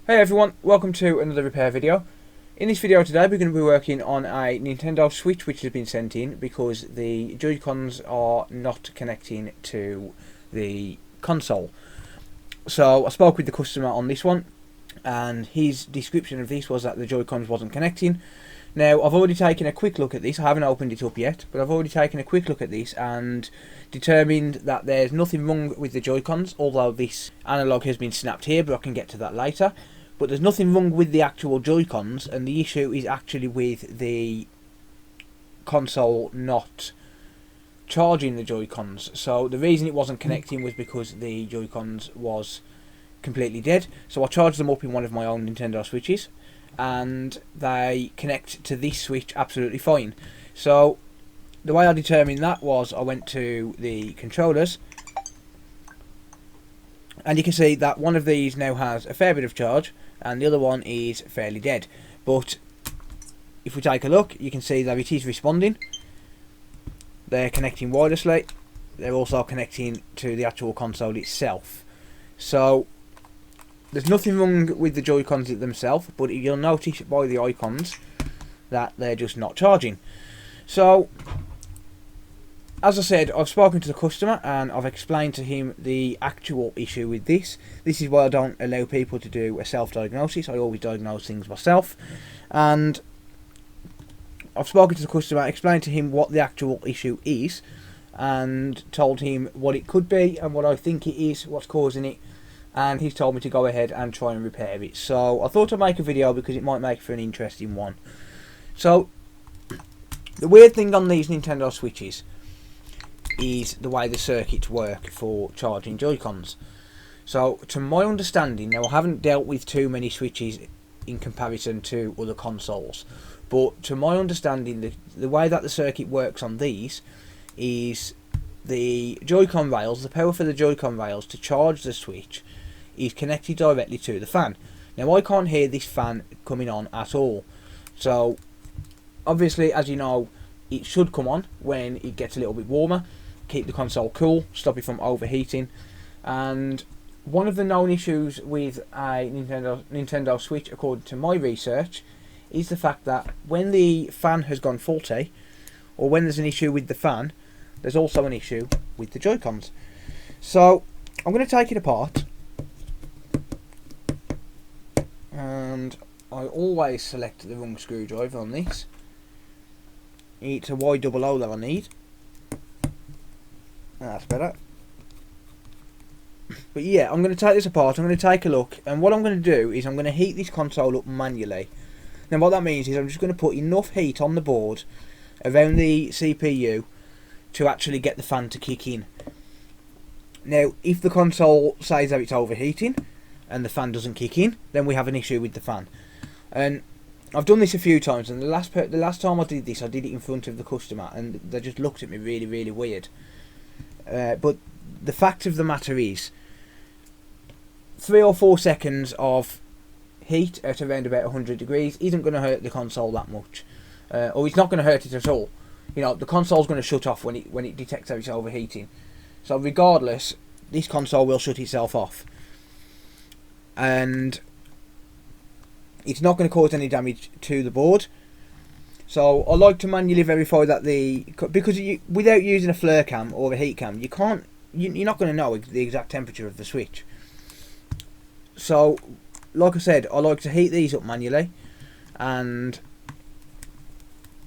Hey everyone, welcome to another repair video. In this video today we're going to be working on a Nintendo Switch which has been sent in because the Joy-Cons are not connecting to the console. So I spoke with the customer on this one and his description of this was that the Joy-Cons wasn't connecting. Now I've already taken a quick look at this, I haven't opened it up yet, but I've already taken a quick look at this and determined that there's nothing wrong with the Joy-Cons, although this analog has been snapped here, but I can get to that later. But there's nothing wrong with the actual Joy-Cons, and the issue is actually with the console not charging the Joy-Cons. So the reason it wasn't connecting was because the Joy-Cons was completely dead. So I charged them up in one of my own Nintendo Switches, and they connect to this Switch absolutely fine. So the way I determined that was I went to the controllers, and you can see that one of these now has a fair bit of charge and the other one is fairly dead. But if we take a look, you can see that it is responding. They're connecting wirelessly. They're also connecting to the actual console itself. So there's nothing wrong with the Joy-Cons themselves, but you'll notice by the icons that they're just not charging. So as I said, I've spoken to the customer and I've explained to him the actual issue with this. This is why I don't allow people to do a self-diagnosis. I always diagnose things myself. And I've spoken to the customer, explained to him what the actual issue is, and told him what it could be and what I think it is, what's causing it. And he's told me to go ahead and try and repair it. So I thought I'd make a video because it might make for an interesting one. So the weird thing on these Nintendo Switches is the way the circuits work for charging Joy-Cons. So to my understanding, now I haven't dealt with too many Switches in comparison to other consoles, but to my understanding the way that the circuit works on these is the Joy-Con rails, the power for the Joy-Con rails to charge the Switch is connected directly to the fan. Now I can't hear this fan coming on at all, so obviously, as you know, it should come on when it gets a little bit warmer, keep the console cool, stop it from overheating. And one of the known issues with a Nintendo Switch, according to my research, is the fact that when the fan has gone faulty, or when there's an issue with the fan, there's also an issue with the Joy-Cons. So I'm going to take it apart, and I always select the wrong screwdriver on this. It's a Y00 that I need. That's better. But yeah, I'm going to take this apart, I'm going to take a look, and what I'm going to do is I'm going to heat this console up manually. Now what that means is I'm just going to put enough heat on the board around the CPU to actually get the fan to kick in. Now if the console says that it's overheating and the fan doesn't kick in, then we have an issue with the fan. And I've done this a few times, and the last time I did this, I did it in front of the customer, and they just looked at me really, really weird. But the fact of the matter is, 3 or 4 seconds of heat at around about 100 degrees isn't going to hurt the console that much, or it's not going to hurt it at all. You know, the console's going to shut off when it detects that it's overheating. So regardless, this console will shut itself off, and it's not going to cause any damage to the board. So I like to manually verify that because without using a flare cam or a heat cam, you're not going to know the exact temperature of the Switch. So like I said, I like to heat these up manually and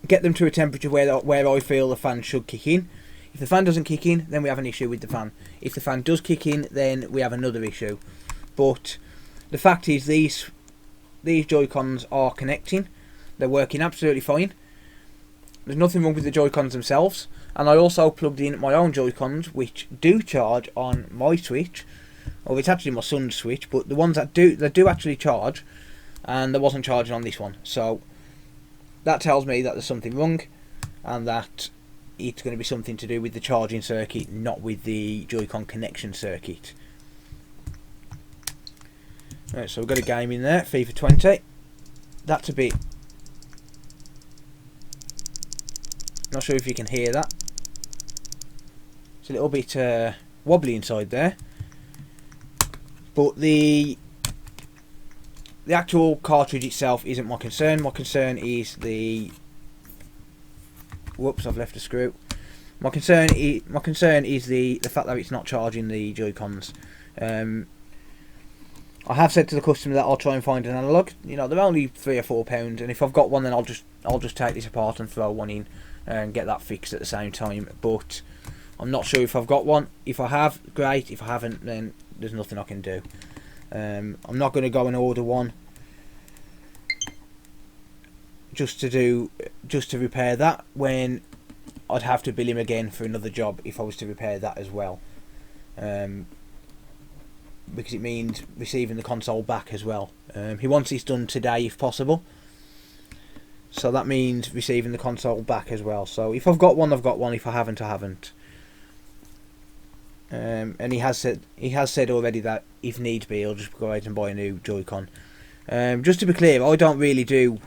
get them to a temperature where I feel the fan should kick in. If the fan doesn't kick in, then we have an issue with the fan. If the fan does kick in, then we have another issue. But the fact is, these Joy-Cons are connecting. They're working absolutely fine. There's nothing wrong with the Joy-Cons themselves. And I also plugged in my own Joy-Cons, which do charge on my Switch. Or it's actually my son's Switch, but the ones that do actually charge, and they wasn't charging on this one. So that tells me that there's something wrong, and that it's going to be something to do with the charging circuit, not with the Joy-Con connection circuit. Right, so we've got a game in there, FIFA 20. That's a bit... not sure if you can hear that. It's a little bit wobbly inside there. But the the actual cartridge itself isn't my concern. My concern is the... Whoops, I've left a screw. My concern is the fact that it's not charging the Joycons. I have said to the customer that I'll try and find an analog. You know, they're only £3 or £4, and if I've got one, then I'll just take this apart and throw one in and get that fixed at the same time. But I'm not sure if I've got one. If I have, great. If I haven't, then there's nothing I can do. I'm not going to go and order one just to repair that, when I'd have to bill him again for another job if I was to repair that as well. Because it means receiving the console back as well. He wants this done today if possible, so that means receiving the console back as well. So if I've got one, I've got one. If I haven't, I haven't. And he has said already that if need be, he'll just go out and buy a new Joy-Con. Just to be clear, I don't really do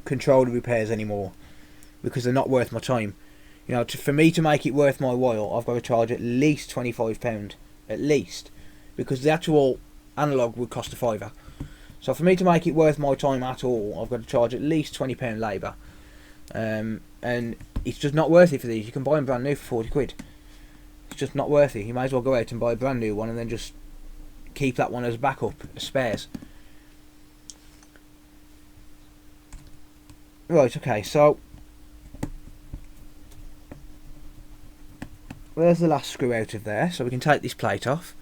controller repairs anymore, because they're not worth my time. You know, for me to make it worth my while, I've got to charge at least £25, at least, because the actual analog would cost a £5. So for me to make it worth my time at all, I've got to charge at least £20 labour, and it's just not worth it for these. You can buy them brand new for 40 quid. It's just not worth it. You might as well go out and buy a brand new one and then just keep that one as backup, as spares. Right, okay, so there's the last screw out of there, so we can take this plate off.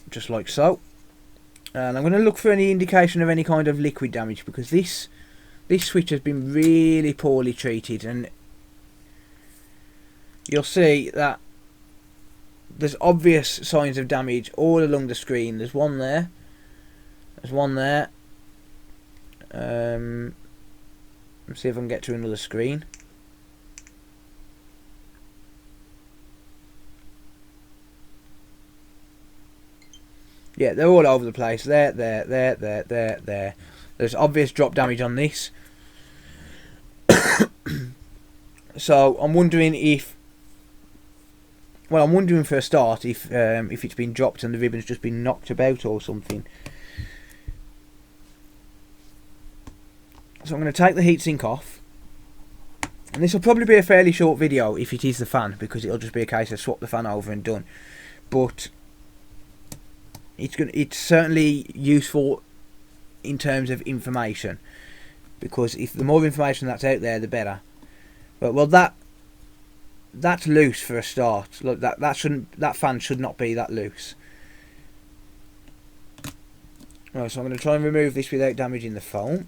Just like so. And I'm going to look for any indication of any kind of liquid damage, because this switch has been really poorly treated, and you'll see that there's obvious signs of damage all along the screen. There's one there. There's one there. Let's see if I can get to another screen. Yeah, they're all over the place. There. There's obvious drop damage on this. So I'm wondering if... Well, I'm wondering for a start if it's been dropped and the ribbon's just been knocked about or something. So I'm going to take the heatsink off, and this will probably be a fairly short video if it is the fan, because it'll just be a case of swap the fan over and done. But it's certainly useful in terms of information, because if the more information that's out there, the better. But well, that's loose for a start. Look, that fan should not be that loose. Right, so I'm going to try and remove this without damaging the foam.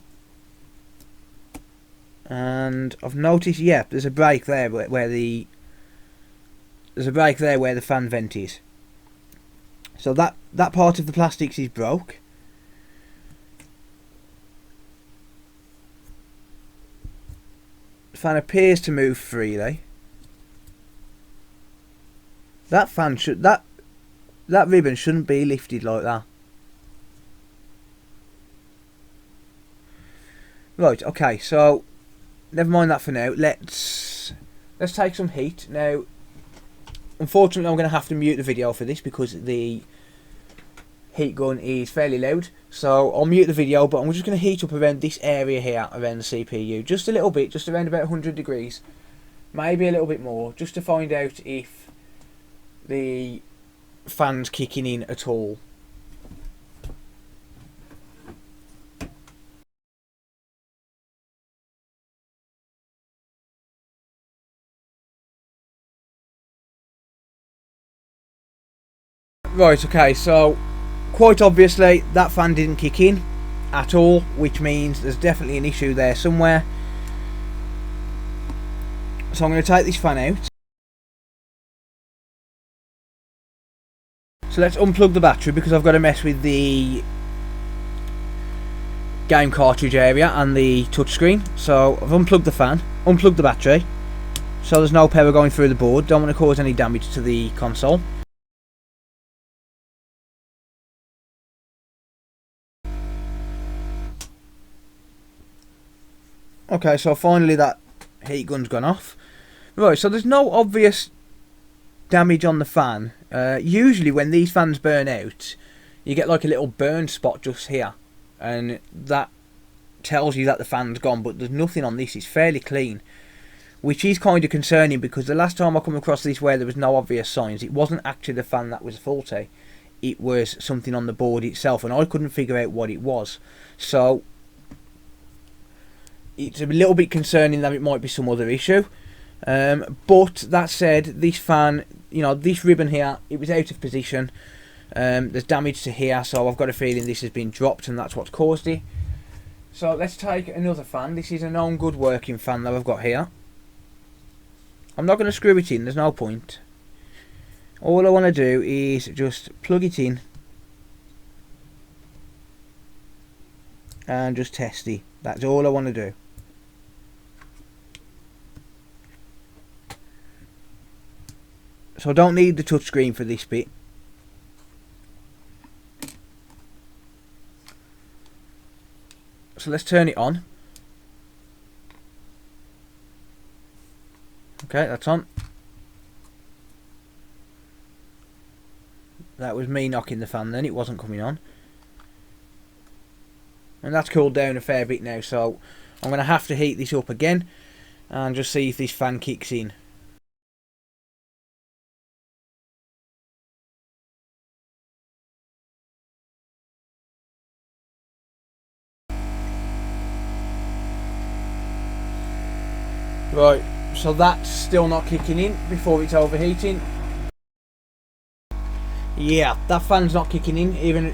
And I've noticed, yeah, there's a break there where the fan vent is. So that part of the plastics is broke. The fan appears to move freely. That fan that ribbon shouldn't be lifted like that. Right, okay, so never mind that for now. Let's take some heat. Now, unfortunately, I'm going to have to mute the video for this because the heat gun is fairly loud. So I'll mute the video, but I'm just going to heat up around this area here, around the CPU. Just a little bit, just around about 100 degrees. Maybe a little bit more, just to find out if the fan's kicking in at all. Right, okay, so quite obviously that fan didn't kick in at all, which means there's definitely an issue there somewhere. So I'm going to take this fan out. So let's unplug the battery, because I've got to mess with the game cartridge area and the touchscreen. So I've unplugged the fan, unplugged the battery, so there's no power going through the board. Don't want to cause any damage to the console. Okay, so finally that heat gun's gone off. Right, so there's no obvious damage on the fan. Usually when these fans burn out, you get like a little burn spot just here, and that tells you that the fan's gone, but there's nothing on this. It's fairly clean, which is kind of concerning, because the last time I come across this where there was no obvious signs, it wasn't actually the fan that was faulty, it was something on the board itself, and I couldn't figure out what it was. So it's a little bit concerning that it might be some other issue. But that said, this fan, you know, this ribbon here, it was out of position. There's damage to here, so I've got a feeling this has been dropped and that's what's caused it. So let's take another fan. This is a known good working fan that I've got here. I'm not going to screw it in, there's no point. All I want to do is just plug it in and just test it. That's all I want to do. So I don't need the touchscreen for this bit. So let's turn it on. Okay, that's on. That was me knocking the fan then, it wasn't coming on. And that's cooled down a fair bit now, so I'm going to have to heat this up again and just see if this fan kicks in. Right, so that's still not kicking in before it's overheating. Yeah, that fan's not kicking in, even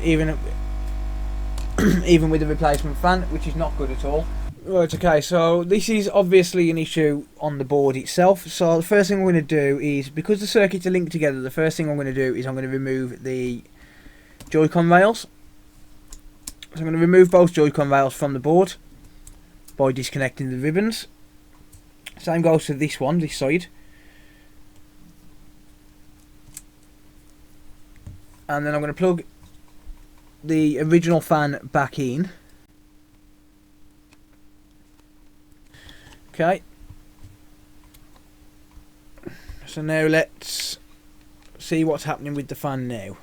with the replacement fan, which is not good at all. Right, okay, so this is obviously an issue on the board itself. So the first thing we're going to do is, because the circuits are linked together, the first thing I'm going to do is I'm going to remove the Joy-Con rails. So I'm going to remove both Joy-Con rails from the board by disconnecting the ribbons. Same goes to this one, this side. And then I'm going to plug the original fan back in. Okay. So now let's see what's happening with the fan now.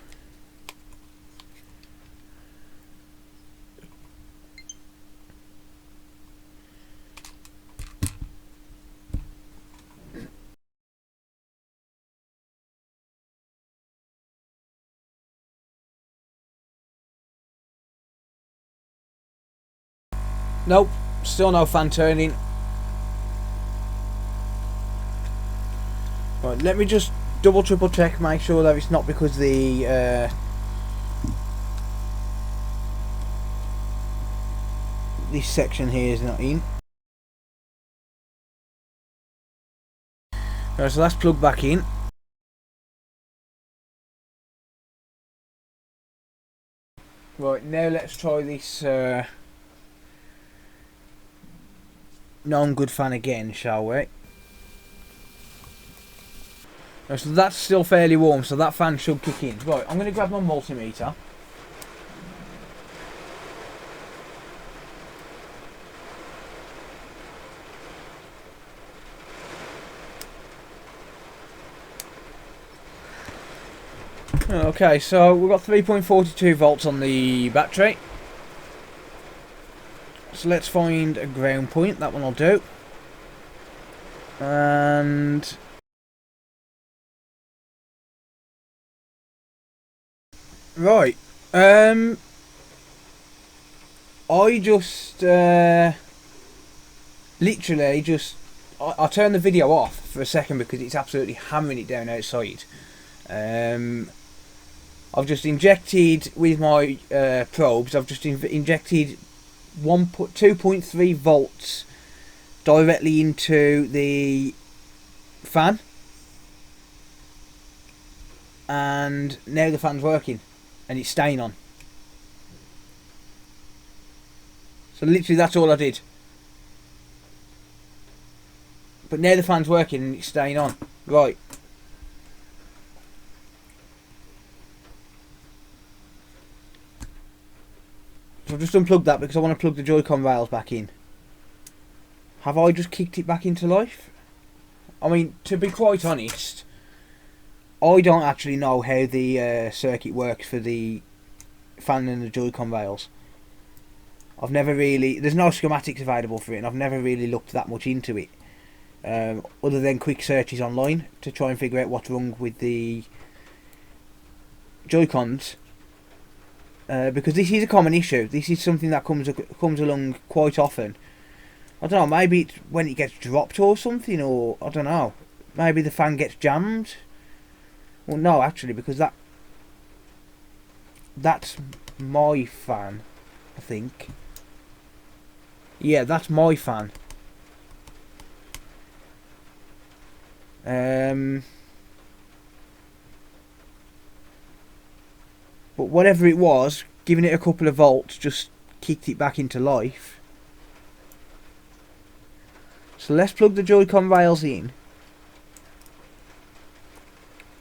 Nope, still no fan turning. Right, let me just double triple check, make sure that it's not because the this section here is not in. Right, so that's plugged back in. Right, now let's try this known good fan again, shall we? Right, so that's still fairly warm, so that fan should kick in. Right, I'm going to grab my multimeter. Okay, so we've got 3.42 volts on the battery. So let's find a ground point, that one will do. And right, I just literally just I turned the video off for a second because it's absolutely hammering it down outside. I've just injected with my probes. I've just injected 2.3 volts directly into the fan, and now the fan's working and it's staying on. So literally that's all I did, but now the fan's working and it's staying on. Right, so I've just unplugged that because I want to plug the Joy-Con rails back in. Have I just kicked it back into life? I mean, to be quite honest, I don't actually know how the circuit works for the fan and the Joy-Con rails. I've never really... There's no schematics available for it, and I've never really looked that much into it. Other than quick searches online to try and figure out what's wrong with the Joy-Cons. Because this is a common issue. This is something that comes along quite often. I don't know, maybe it's when it gets dropped or something, or I don't know. Maybe the fan gets jammed. Well, no, actually, because that's my fan, I think. Yeah, that's my fan. But whatever it was, giving it a couple of volts just kicked it back into life. So let's plug the Joy-Con rails in.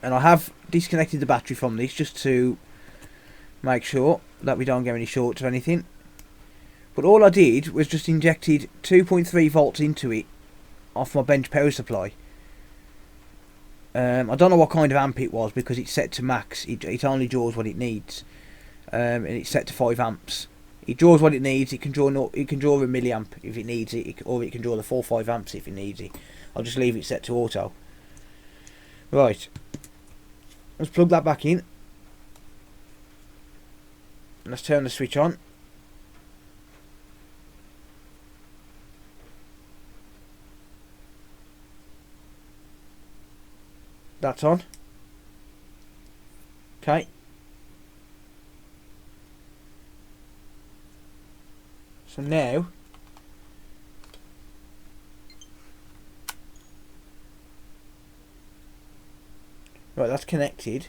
And I have disconnected the battery from this just to make sure that we don't get any shorts or anything. But all I did was just injected 2.3 volts into it off my bench power supply. I don't know what kind of amp it was because it's set to max. It only draws what it needs, and it's set to 5 amps. It draws what it needs. It can draw a milliamp if it needs it, or it can draw the full 5 amps if it needs it. I'll just leave it set to auto. Right, let's plug that back in. Let's turn the switch on. That's on. Okay. So now right, that's connected.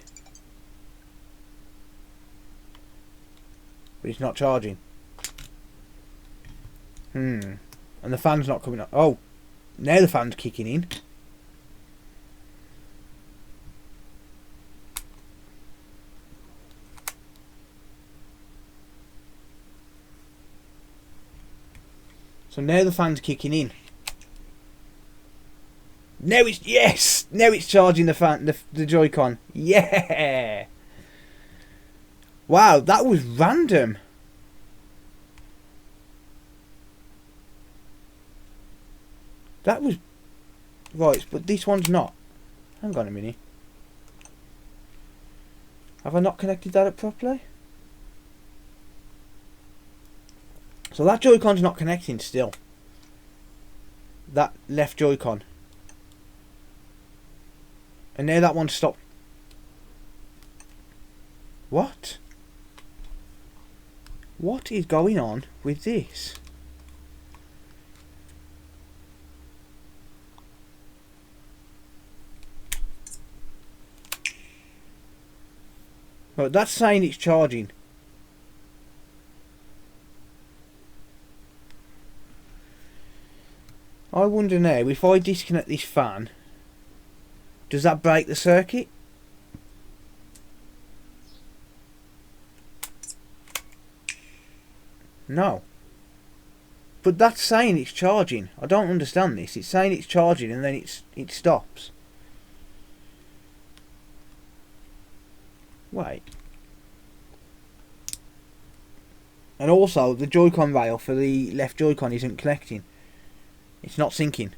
But it's not charging. And the fan's not coming up. Oh, now the fan's kicking in. So now the fan's kicking in. Now it's... Yes! Now it's charging the fan, the Joy-Con. Yeah! Wow, that was random. That was... Right, but this one's not. Hang on a minute. Have I not connected that up properly? So that Joy-Con's not connecting still. That left Joy-Con. And now that one's stopped. What? What is going on with this? Right, that's saying it's charging. I wonder now, if I disconnect this fan, does that break the circuit? No. But that's saying it's charging. I don't understand this. It's saying it's charging and then it stops. Wait. And also, the Joy-Con rail for the left Joy-Con isn't connecting. It's not syncing.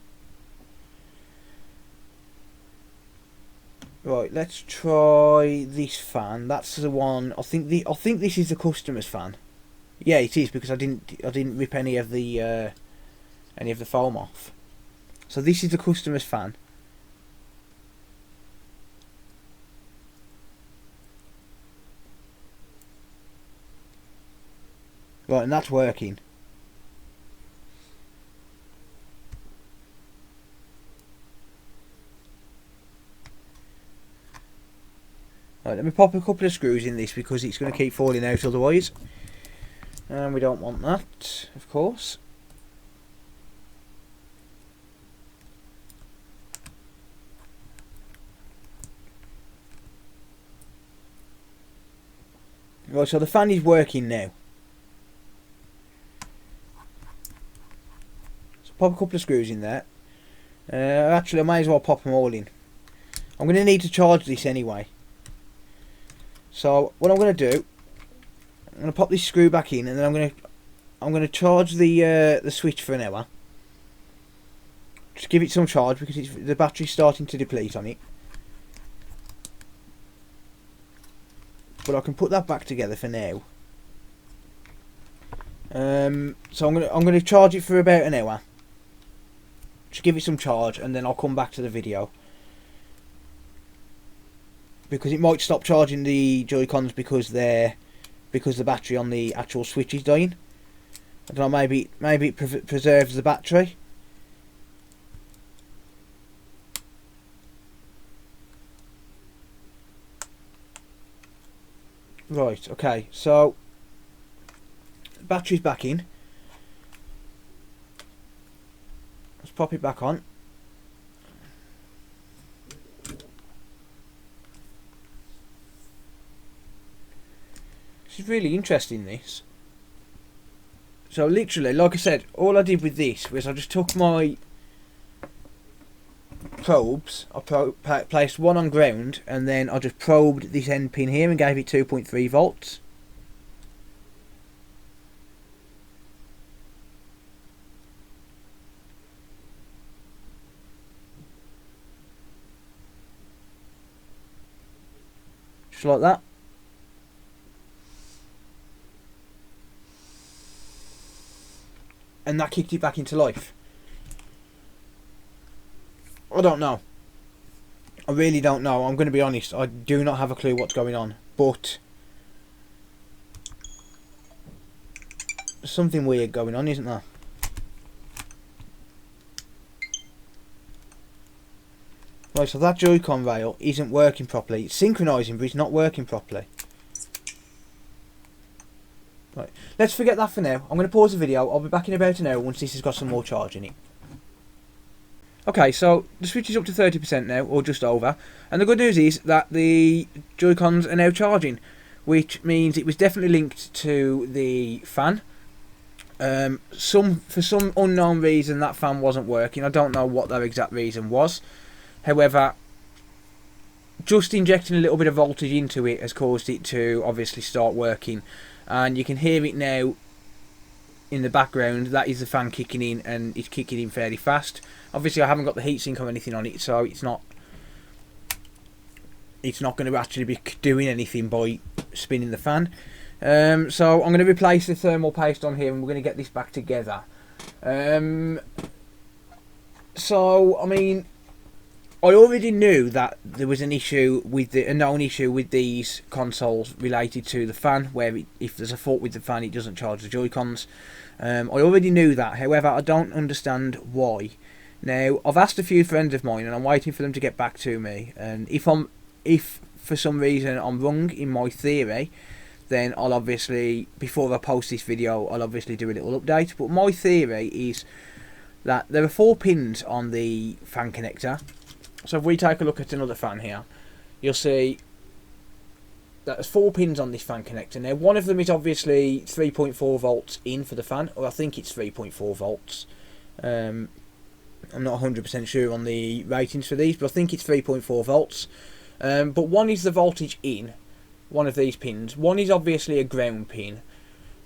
Right, let's try this fan. That's the one. I think this is the customer's fan. Yeah, it is, because I didn't rip any of the foam off. So this is the customer's fan. Right, and that's working. Right, let me pop a couple of screws in this because it's going to keep falling out otherwise. And we don't want that, of course. Right, so the fan is working now. So pop a couple of screws in there. Actually, I might as well pop them all in. I'm going to need to charge this anyway. So what I'm going to do, I'm going to pop this screw back in, and then I'm going to charge the switch for an hour. Just give it some charge because the battery's starting to deplete on it. But I can put that back together for now. So I'm gonna charge it for about an hour. Just give it some charge, and then I'll come back to the video. Because it might stop charging the Joy-Cons because the battery on the actual switch is dying. I don't know, maybe it preserves the battery. Right, okay, so battery's back in. Let's pop it back on. This is really interesting, this. So literally, like I said, all I did with this was I just took my probes, I placed one on ground, and then I just probed this end pin here and gave it 2.3 volts. Just like that. And that kicked it back into life. I don't know. I really don't know. I'm going to be honest. I do not have a clue what's going on. But there's something weird going on, isn't there? Right, so that Joy-Con rail isn't working properly. It's synchronising, but it's not working properly. Right, let's forget that for now. I'm going to pause the video. I'll be back in about an hour once this has got some more charge in it. Okay, so the switch is up to 30% now, or just over. And the good news is that the Joy-Cons are now charging, which means it was definitely linked to the fan. For some unknown reason, that fan wasn't working. I don't know what their exact reason was. However, just injecting a little bit of voltage into it has caused it to obviously start working. And you can hear it now in the background. That is the fan kicking in, and it's kicking in fairly fast. Obviously I haven't got the heatsink or anything on it, so it's not going to actually be doing anything by spinning the fan. So I'm going to replace the thermal paste on here, and we're going to get this back together. So I mean, I already knew that there was an issue with a known issue with these consoles related to the fan, where if there's a fault with the fan, it doesn't charge the Joy-Cons. I already knew that. However, I don't understand why. Now, I've asked a few friends of mine, and I'm waiting for them to get back to me. And if for some reason I'm wrong in my theory, then I'll obviously, before I post this video, I'll obviously do a little update. But my theory is that there are 4 pins on the fan connector. So if we take a look at another fan here, you'll see that there's 4 pins on this fan connector. Now, one of them is obviously 3.4 volts in for the fan, or I think it's 3.4 volts. I'm not 100% sure on the ratings for these, but I think it's 3.4 volts. But one is the voltage in, one of these pins. One is obviously a ground pin.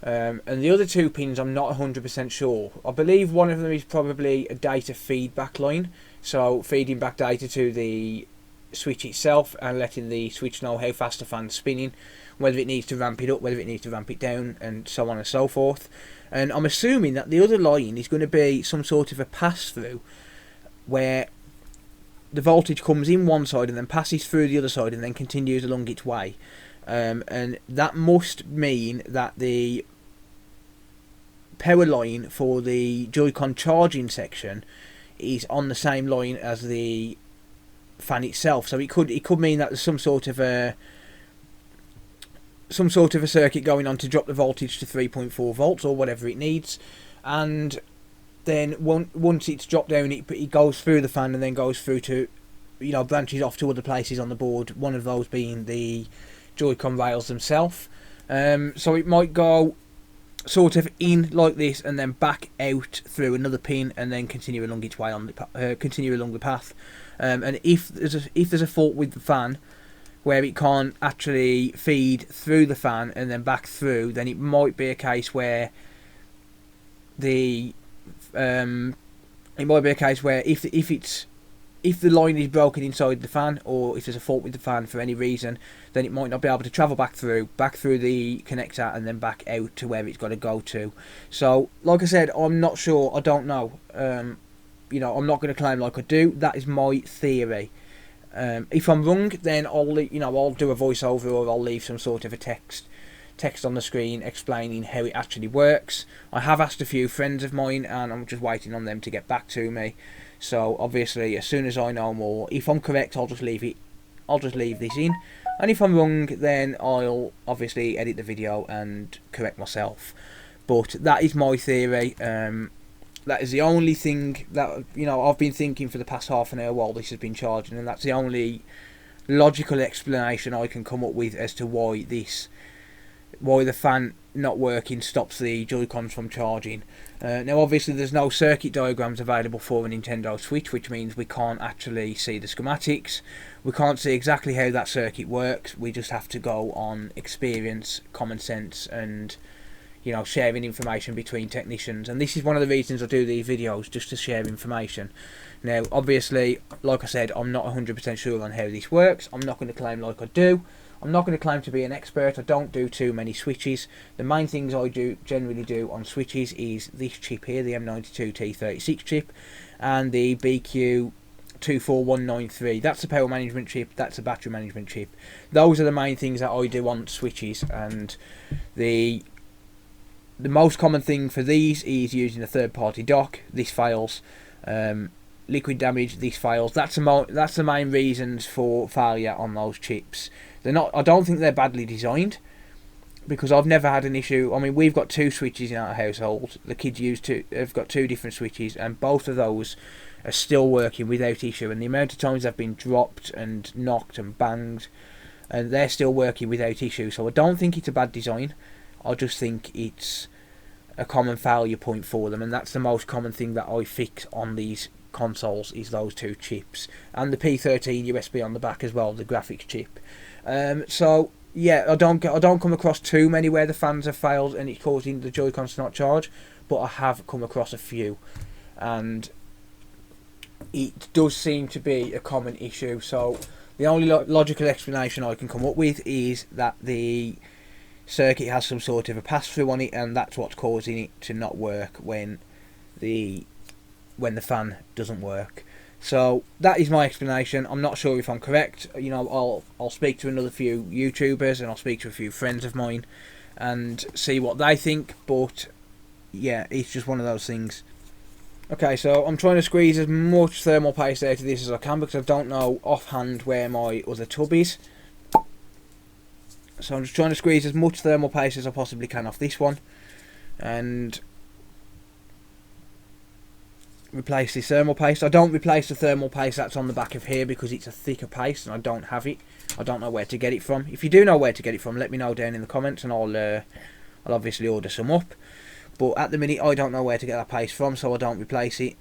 And the other 2 pins I'm not 100% sure. I believe one of them is probably a data feedback line. So feeding back data to the switch itself and letting the switch know how fast the fan's spinning, whether it needs to ramp it up, whether it needs to ramp it down, and so on and so forth. And I'm assuming that the other line is going to be some sort of a pass-through, where the voltage comes in one side and then passes through the other side and then continues along its way. And that must mean that the power line for the Joy-Con charging section is on the same line as the fan itself. So it could mean that there's some sort of a circuit going on to drop the voltage to 3.4 volts or whatever it needs, and then once it's dropped down, it goes through the fan and then goes through to, branches off to other places on the board, one of those being the Joy-Con rails themselves. So it might go sort of in like this and then back out through another pin and then continue along its way on the continue along the path. And if there's a fault with the fan where it can't actually feed through the fan and then back through, then it might be a case where if the line is broken inside the fan, or if there's a fault with the fan for any reason, then it might not be able to travel back through the connector and then back out to where it's got to go to. So, like I said, I'm not sure. I don't know. I'm not going to claim like I do. That is my theory. If I'm wrong, then I'll do a voiceover, or I'll leave some sort of a text on the screen explaining how it actually works. I have asked a few friends of mine, and I'm just waiting on them to get back to me. So obviously, as soon as I know more, if I'm correct, I'll just leave this in, and if I'm wrong, then I'll obviously edit the video and correct myself. But that is my theory. That is the only thing that I've been thinking for the past half an hour while this has been charging, and that's the only logical explanation I can come up with as to why the fan not working stops the Joy-Cons from charging. Now obviously there's no circuit diagrams available for a Nintendo Switch, which means we can't actually see the schematics. We can't see exactly how that circuit works. We just have to go on experience, common sense, and sharing information between technicians. And this is one of the reasons I do these videos, just to share information. Now obviously, like I said, I'm not 100% sure on how this works. I'm not going to claim like I do. I'm not going to claim to be an expert. I don't do too many switches. The main things I generally do on switches is this chip here, the M92T36 chip, and the BQ24193. That's a power management chip. That's a battery management chip. Those are the main things that I do on switches, and the most common thing for these is using a third-party dock. This fails. Liquid damage. This fails. That's the main reasons for failure on those chips. They're not. I don't think they're badly designed, because I've never had an issue. I mean, we've got two switches in our household. The kids have got two different switches, and both of those are still working without issue. And the amount of times they've been dropped and knocked and banged, and they're still working without issue. So I don't think it's a bad design. I just think it's a common failure point for them, and that's the most common thing that I fix on these consoles is those two chips, and the P13 USB on the back as well, the graphics chip. So yeah, I don't come across too many where the fans have failed and it's causing the Joy-Cons to not charge, but I have come across a few, and it does seem to be a common issue. So the only logical explanation I can come up with is that the circuit has some sort of a pass-through on it, and that's what's causing it to not work when the fan doesn't work. So that is my explanation. I'm not sure if I'm correct. I'll speak to another few YouTubers, and I'll speak to a few friends of mine and see what they think. But yeah, it's just one of those things. Okay, so I'm trying to squeeze as much thermal paste out of this as I can, because I don't know offhand where my other tub is. So I'm just trying to squeeze as much thermal paste as I possibly can off this one, and replace this thermal paste. I don't replace the thermal paste that's on the back of here because it's a thicker paste and I don't have it. I don't know where to get it from. If you do know where to get it from, let me know down in the comments, and I'll obviously order some up. But at the minute, I don't know where to get that paste from, so I don't replace it.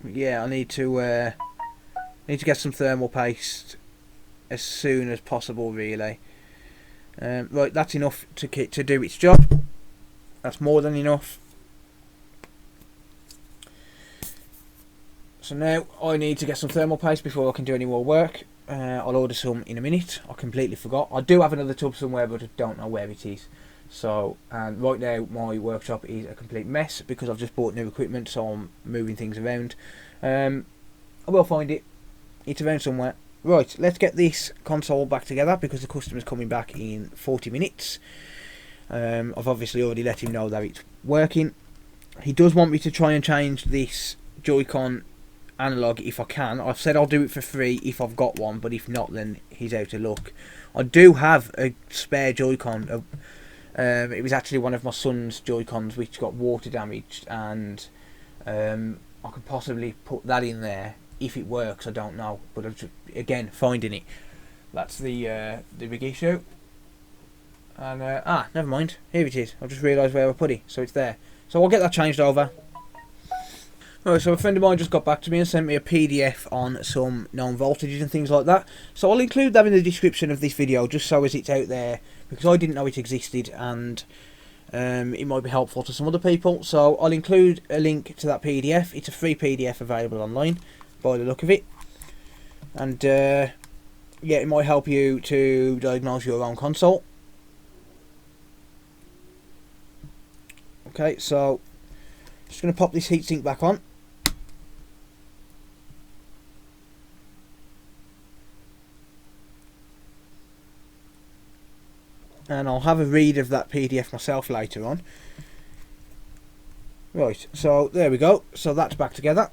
Yeah, I need to get some thermal paste as soon as possible, really. Right, that's enough to do its job. That's more than enough. So now I need to get some thermal paste before I can do any more work. I'll order some in a minute. I completely forgot. I do have another tub somewhere, but I don't know where it is. So, and right now my workshop is a complete mess because I've just bought new equipment, so I'm moving things around. I will find it. It's around somewhere. Right, let's get this console back together because the customer's coming back in 40 minutes. I've obviously already let him know that it's working. He does want me to try and change this Joy-Con analog if I can. I've said I'll do it for free if I've got one, but if not, then he's out of luck. I do have a spare Joy-Con. It was actually one of my son's Joy-Cons which got water damaged, and I could possibly put that in there if it works. I don't know, but I'm just, again, finding it. That's the big issue. And never mind. Here it is. I've just realised where I put it, so it's there. So I'll get that changed over. Right, so a friend of mine just got back to me and sent me a PDF on some known voltages and things like that. So I'll include that in the description of this video, just so as it's out there, because I didn't know it existed, and it might be helpful to some other people. So I'll include a link to that PDF. It's a free PDF available online, by the look of it. And yeah, it might help you to diagnose your own console. Okay, so just going to pop this heatsink back on. And I'll have a read of that PDF myself later on. Right, so there we go. So that's back together.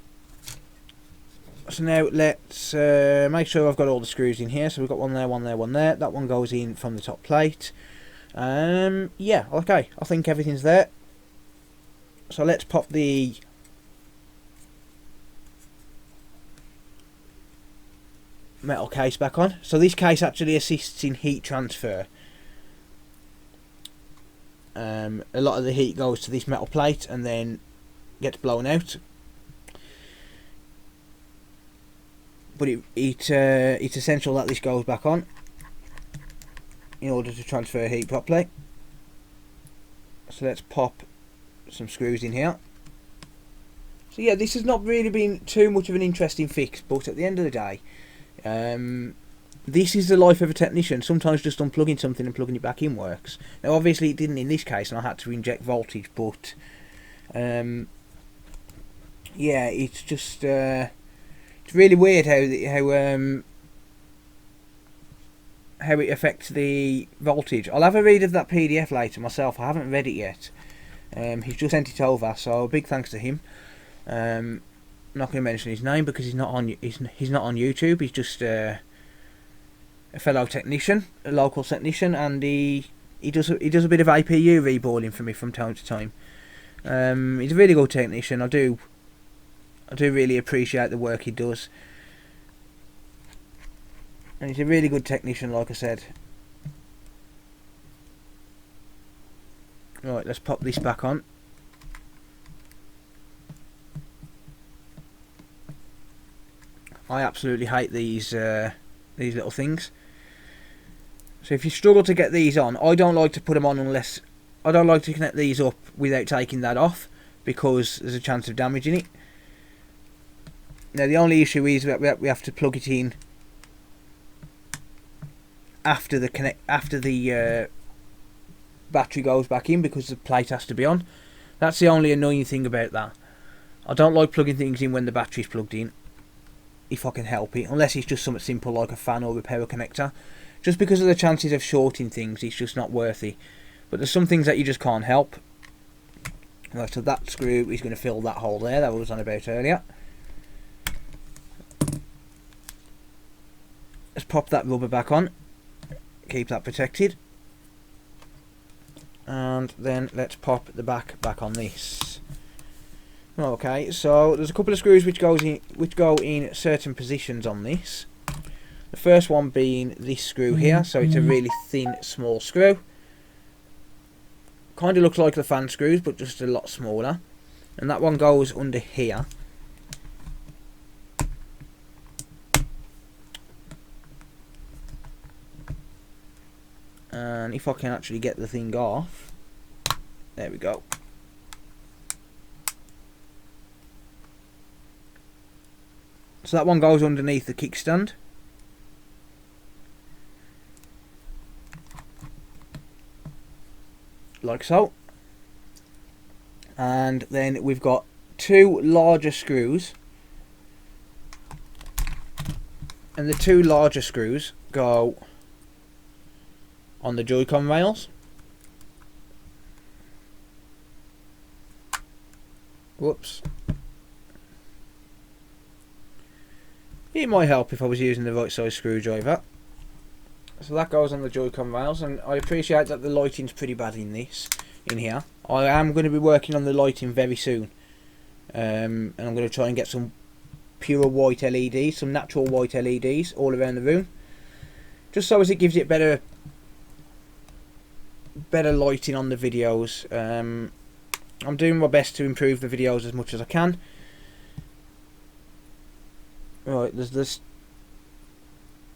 So now let's make sure I've got all the screws in here. So we've got one there, one there, one there. That one goes in from the top plate. Yeah, okay. I think everything's there. So let's pop the metal case back on. So this case actually assists in heat transfer. A lot of the heat goes to this metal plate and then gets blown out. But it's essential that this goes back on in order to transfer heat properly. So let's pop some screws in here. So yeah, this has not really been too much of an interesting fix, but at the end of the day, this is the life of a technician. Sometimes just unplugging something and plugging it back in works. Now obviously it didn't in this case, and I had to inject voltage, but yeah, it's just it's really weird how it affects the voltage. I'll have a read of that PDF later myself. I haven't read it yet. He's just sent it over, so big thanks to him. I'm not going to mention his name because he's not on YouTube. He's just a fellow technician, a local technician, and he does a bit of APU reboarding for me from time to time. He's a really good technician. I do really appreciate the work he does, and he's a really good technician, like I said. Right, let's pop this back on. I absolutely hate these little things. So if you struggle to get these on, I don't like to put them on unless I don't like to connect these up without taking that off, because there's a chance of damaging it. Now the only issue is that we have to plug it in after the battery goes back in, because the plate has to be on. That's the only annoying thing about that. I don't like plugging things in when the battery's plugged in, if I can help it, unless it's just something simple like a fan or a power connector. Just because of the chances of shorting things, it's just not worthy. But there's some things that you just can't help. Right, so that screw is going to fill that hole there that I was on about earlier. Let's pop that rubber back on, keep that protected, and then let's pop the back on this. Okay, so there's a couple of screws which go in certain positions on this. The first one being this screw here, so it's a really thin, small screw. Kind of looks like the fan screws, but just a lot smaller. And that one goes under here. And if I can actually get the thing off, there we go. So that one goes underneath the kickstand. Like so. And then we've got two larger screws. And the two larger screws go on the Joycon rails. Whoops. It might help if I was using the right size screwdriver. So that goes on the Joycon rails, and I appreciate that the lighting's pretty bad in here. I am going to be working on the lighting very soon, and I'm going to try and get some pure white LEDs, some natural white LEDs all around the room, just so as it gives it better better lighting on the videos. I'm doing my best to improve the videos as much as I can. Right, there's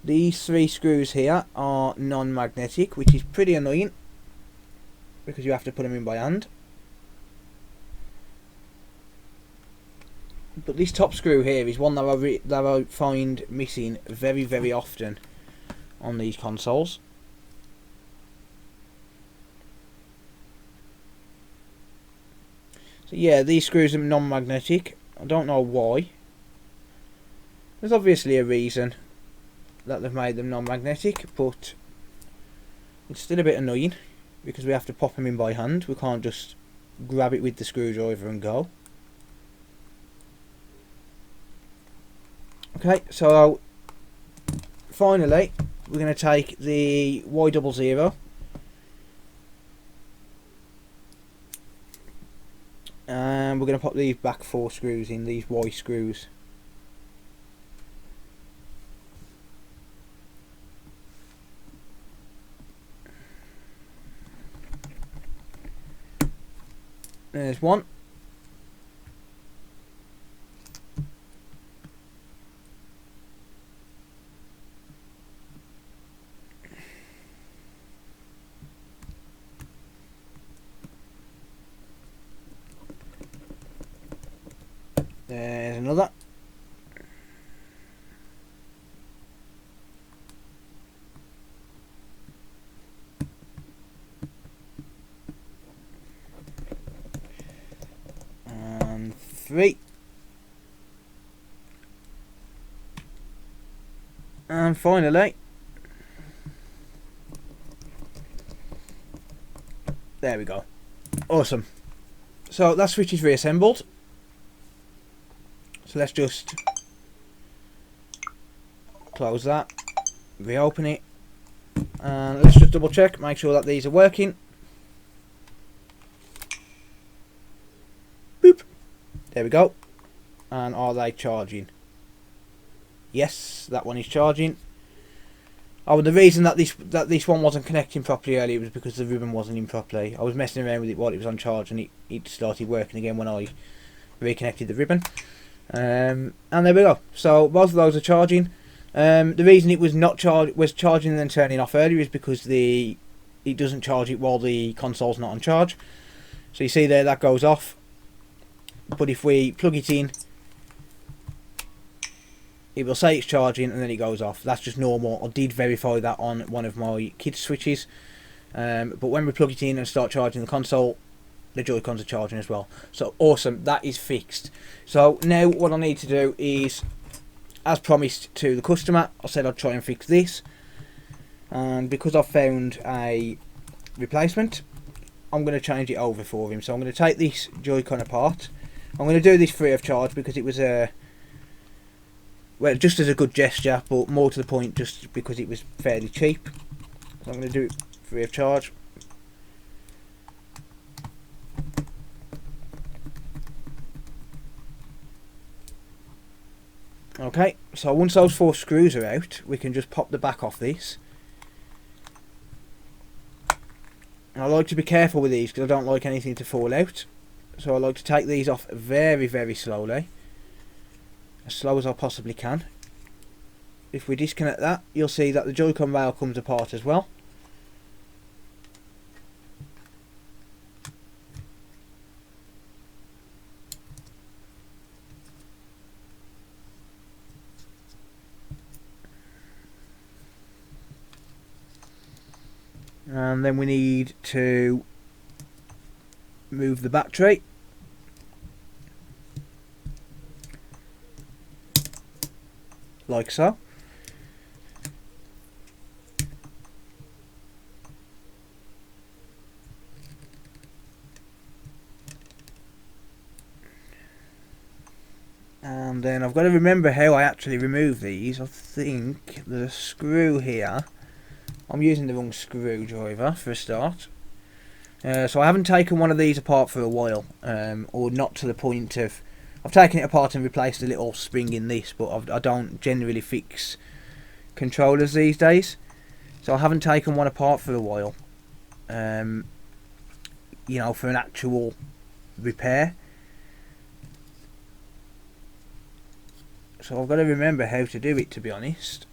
these 3 screws here are non-magnetic, which is pretty annoying because you have to put them in by hand. But this top screw here is one that I find missing very, very often on these consoles. So yeah, these screws are non-magnetic. I don't know why. There's obviously a reason that they've made them non-magnetic, but it's still a bit annoying because we have to pop them in by hand. We can't just grab it with the screwdriver and go. Okay, so finally we're going to take the Y00 and we're going to pop these back 4 screws in, these Y screws. There's one. There's another. And 3. And finally, there we go. Awesome. So that switch is reassembled. So let's just close that, reopen it, and let's just double check, make sure that these are working. Boop. There we go. And are they charging? Yes, that one is charging. Oh, the reason that this one wasn't connecting properly earlier was because the ribbon wasn't in properly. I was messing around with it while it was on charge, and it started working again when I reconnected the ribbon. And there we go. So both of those are charging. The reason it was charging and then turning off earlier is because it doesn't charge it while the console's not on charge. So you see there, that goes off. But if we plug it in, it will say it's charging and then it goes off. That's just normal. I did verify that on one of my kids' switches. But when we plug it in and start charging the console, the Joy-Cons are charging as well. So awesome, that is fixed. So now what I need to do is, as promised to the customer, I said I'd try and fix this. And because I've found a replacement, I'm going to change it over for him. So I'm going to take this Joy-Con apart. I'm going to do this free of charge because it was well, just as a good gesture, but more to the point just because it was fairly cheap. So I'm going to do it free of charge. Okay, so once those 4 screws are out, we can just pop the back off this. And I like to be careful with these because I don't like anything to fall out. So I like to take these off very, very slowly. As slow as I possibly can. If we disconnect that, you'll see that the Joy-Con rail comes apart as well. And then we need to move the battery. Like so. And then I've got to remember how I actually remove these. I think the screw here, I'm using the wrong screwdriver for a start. So I haven't taken one of these apart for a while, or not to the point of... I've taken it apart and replaced a little spring in this, but I don't generally fix controllers these days. So I haven't taken one apart for a while. you know, for an actual repair. So I've got to remember how to do it, to be honest.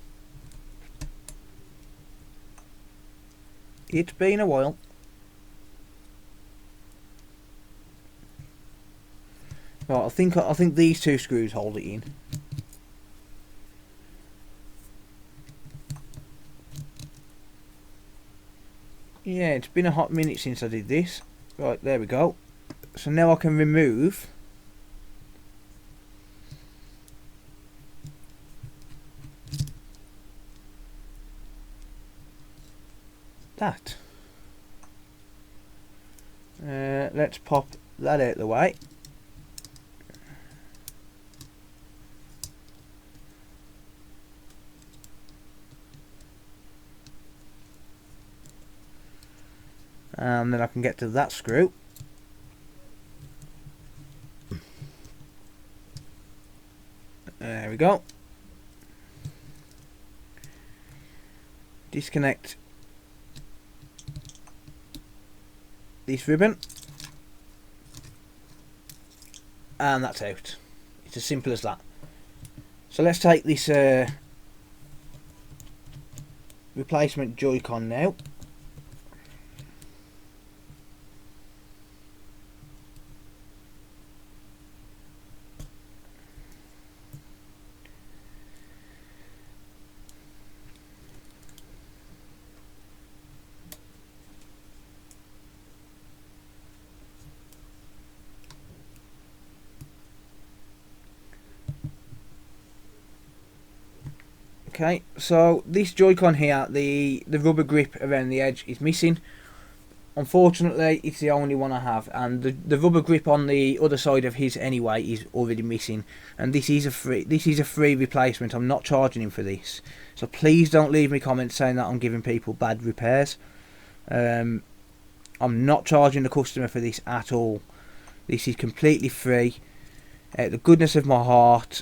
It's been a while. Right, I think these two screws hold it in. Yeah, it's been a hot minute since I did this. Right, there we go. So now I can remove that. Let's pop that out of the way. And then I can get to that screw. There we go. Disconnect this ribbon. And that's out. It's as simple as that. So let's take this replacement Joy-Con now. Okay, so this Joy-Con here, the rubber grip around the edge is missing. Unfortunately, it's the only one I have, and the rubber grip on the other side of his anyway is already missing. And this is a free replacement. I'm not charging him for this, so please don't leave me comments saying that I'm giving people bad repairs. I'm not charging the customer for this at all. This is completely free. The goodness of my heart.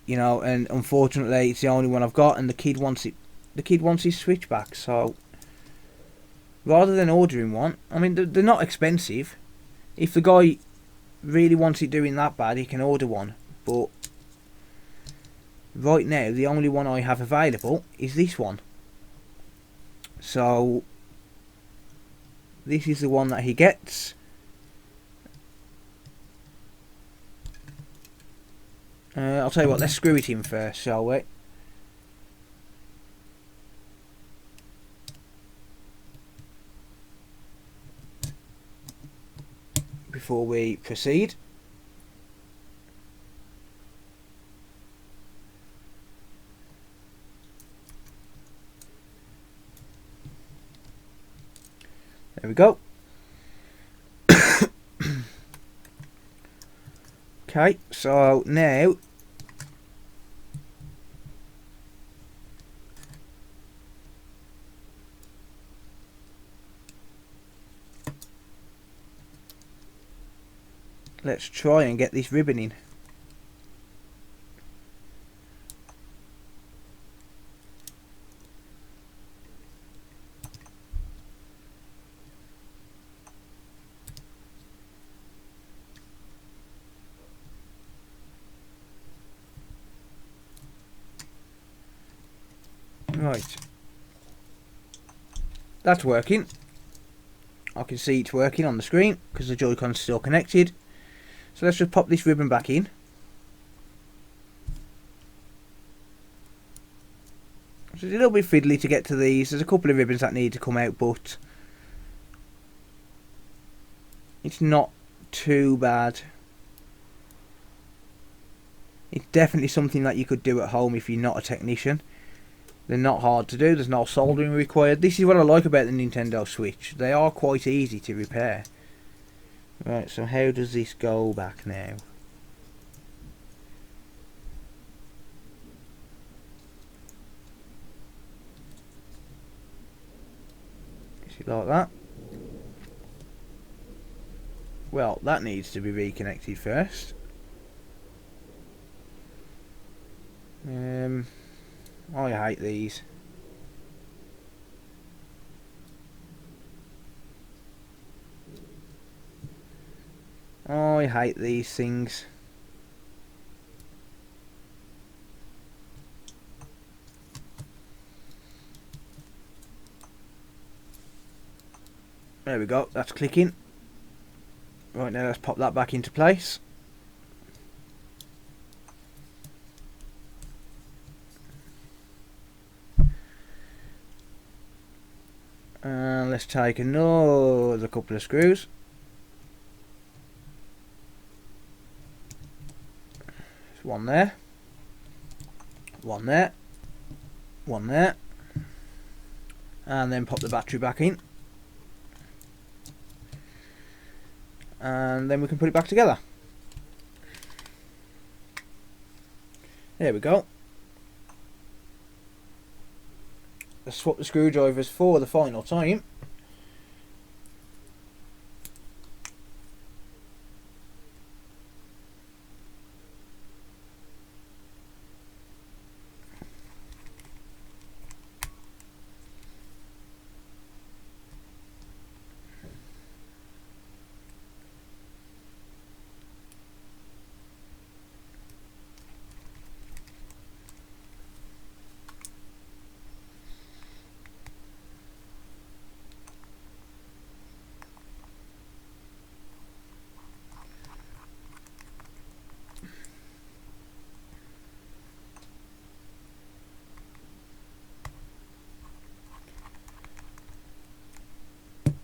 You know, and unfortunately it's the only one I've got, and the kid wants it. The kid wants his Switch back, so rather than ordering one, I mean they're not expensive. If the guy really wants it doing that bad, he can order one. But right now, the only one I have available is this one. So this is the one that he gets. I'll tell you what, let's screw it in first, shall we? Before we proceed. There we go. Okay, so now let's try and get this ribbon in. Right, that's working. I can see it's working on the screen because the Joy-Con's still connected. So let's just pop this ribbon back in. So it's a little bit fiddly to get to these. There's a couple of ribbons that need to come out, but it's not too bad. It's definitely something that you could do at home if you're not a technician. They're not hard to do, there's no soldering required. This is what I like about the Nintendo Switch. They are quite easy to repair. Right, so how does this go back now? Is it like that? Well, that needs to be reconnected first. I hate these. Oh, I hate these things. There we go, that's clicking. Right, now let's pop that back into place. And let's take another couple of screws. There's one there. One there. One there. And then pop the battery back in. And then we can put it back together. There we go. Let's swap the screwdrivers for the final time.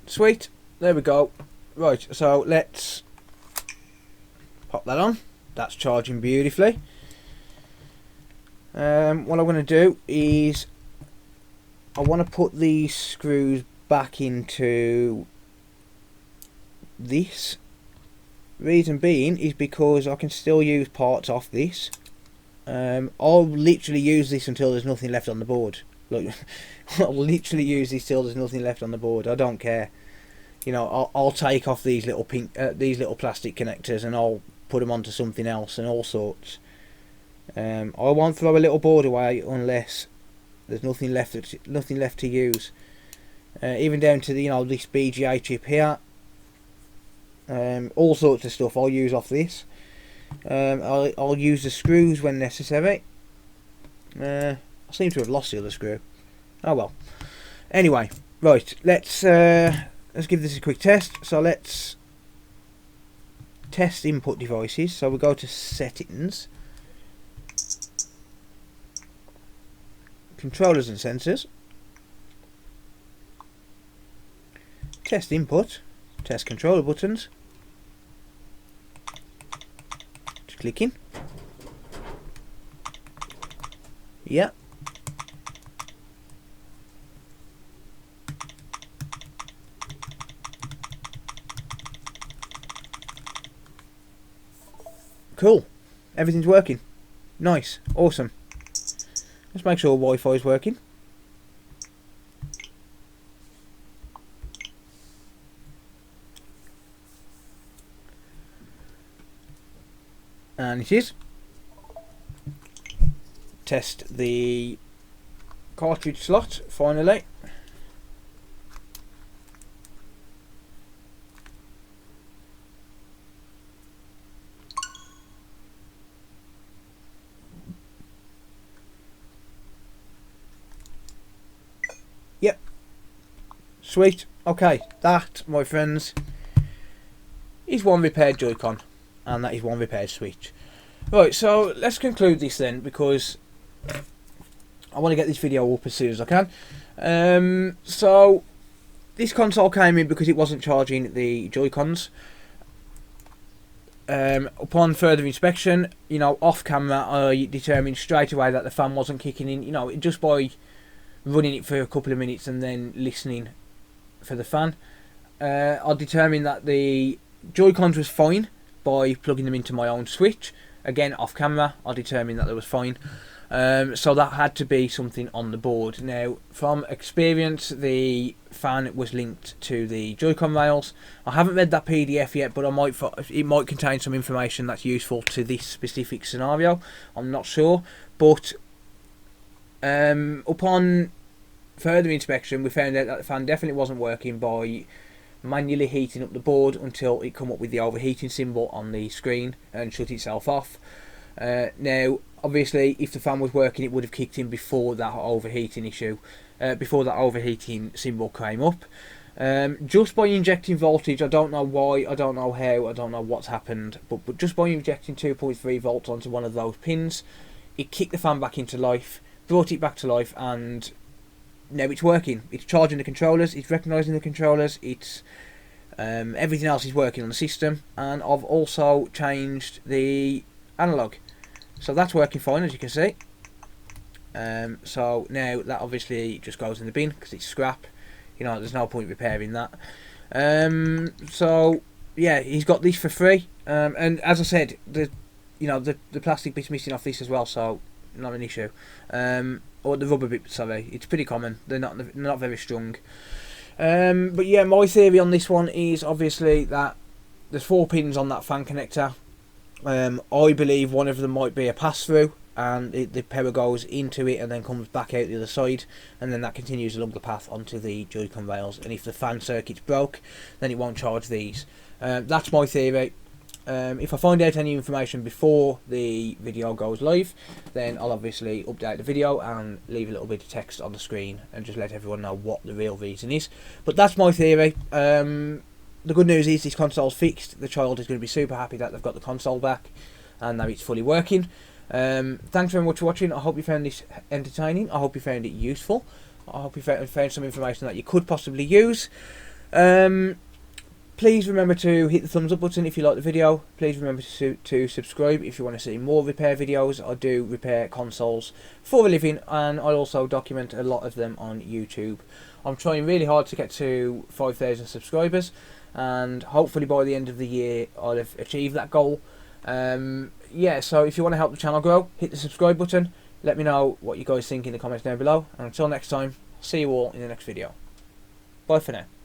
Sweet, there we go. Right, so let's pop that on. That's charging beautifully. What I'm going to do is I want to put these screws back into this. Reason being is because I can still use parts off this. I'll literally use this until there's nothing left on the board. Look, I'll literally use this till there's nothing left on the board. I don't care. You know, I'll take off these little these little plastic connectors and I'll put them onto something else and all sorts. I won't throw a little board away unless there's nothing left to use. Even down to the, you know, this BGA chip here. All sorts of stuff I'll use off this. I'll use the screws when necessary. I seem to have lost the other screw. Oh well. Anyway, right. Let's give this a quick test. So let's test input devices. So we'll go to settings, controllers and sensors, test input, test controller buttons. Just clicking. Yeah. Cool. Everything's working. Nice. Awesome. Let's make sure Wi-Fi is working. And it is. Test the cartridge slot finally. Yep. Sweet. Okay, that, my friends, is one repaired Joy-Con, and that is one repaired Switch. Right, so let's conclude this then, because I want to get this video up as soon as I can. So this console came in because it wasn't charging the Joy-Cons. Upon further inspection, you know, off camera, I determined straight away that the fan wasn't kicking in, you know, just by running it for a couple of minutes and then listening for the fan. I determined that the Joy-Cons was fine by plugging them into my own Switch. Again, off camera, I determined that they was fine. So that had to be something on the board. Now, from experience, the fan was linked to the Joy-Con rails. I haven't read that PDF yet, but it might contain some information that's useful to this specific scenario. I'm not sure, but upon further inspection, we found out that the fan definitely wasn't working by manually heating up the board until it come up with the overheating symbol on the screen and shut itself off. Now, obviously, if the fan was working, it would have kicked in before that overheating issue, before that overheating symbol came up. Just by injecting voltage, I don't know why, I don't know how, I don't know what's happened, but just by injecting 2.3 volts onto one of those pins, it kicked the fan back into life, brought it back to life, and now it's working. It's charging the controllers, it's recognising the controllers, it's everything else is working on the system, and I've also changed the analog, so that's working fine, as you can see. So now that obviously just goes in the bin because it's scrap. You know, there's no point repairing that. So yeah, he's got this for free, and as I said, the plastic bit's missing off this as well, so not an issue. Or the rubber bit, sorry, it's pretty common. They're not very strong. But yeah, my theory on this one is obviously that there's 4 pins on that fan connector. I believe one of them might be a pass through, and the power goes into it and then comes back out the other side, and then that continues along the path onto the Joy-Con rails, and if the fan circuit's broke, then it won't charge these. That's my theory. If I find out any information before the video goes live, then I'll obviously update the video and leave a little bit of text on the screen and just let everyone know what the real reason is. But that's my theory. The good news is this console's fixed. The child is going to be super happy that they've got the console back and now it's fully working. Thanks very much for watching. I hope you found this entertaining. I hope you found it useful. I hope you found some information that you could possibly use. Please remember to hit the thumbs up button if you like the video. Please remember to subscribe if you want to see more repair videos. I do repair consoles for a living, and I also document a lot of them on YouTube. I'm trying really hard to get to 5,000 subscribers, and hopefully by the end of the year I'll have achieved that goal. Yeah, so if you want to help the channel grow, hit the subscribe button. Let me know what you guys think in the comments down below, and until next time, see you all in the next video. Bye for now.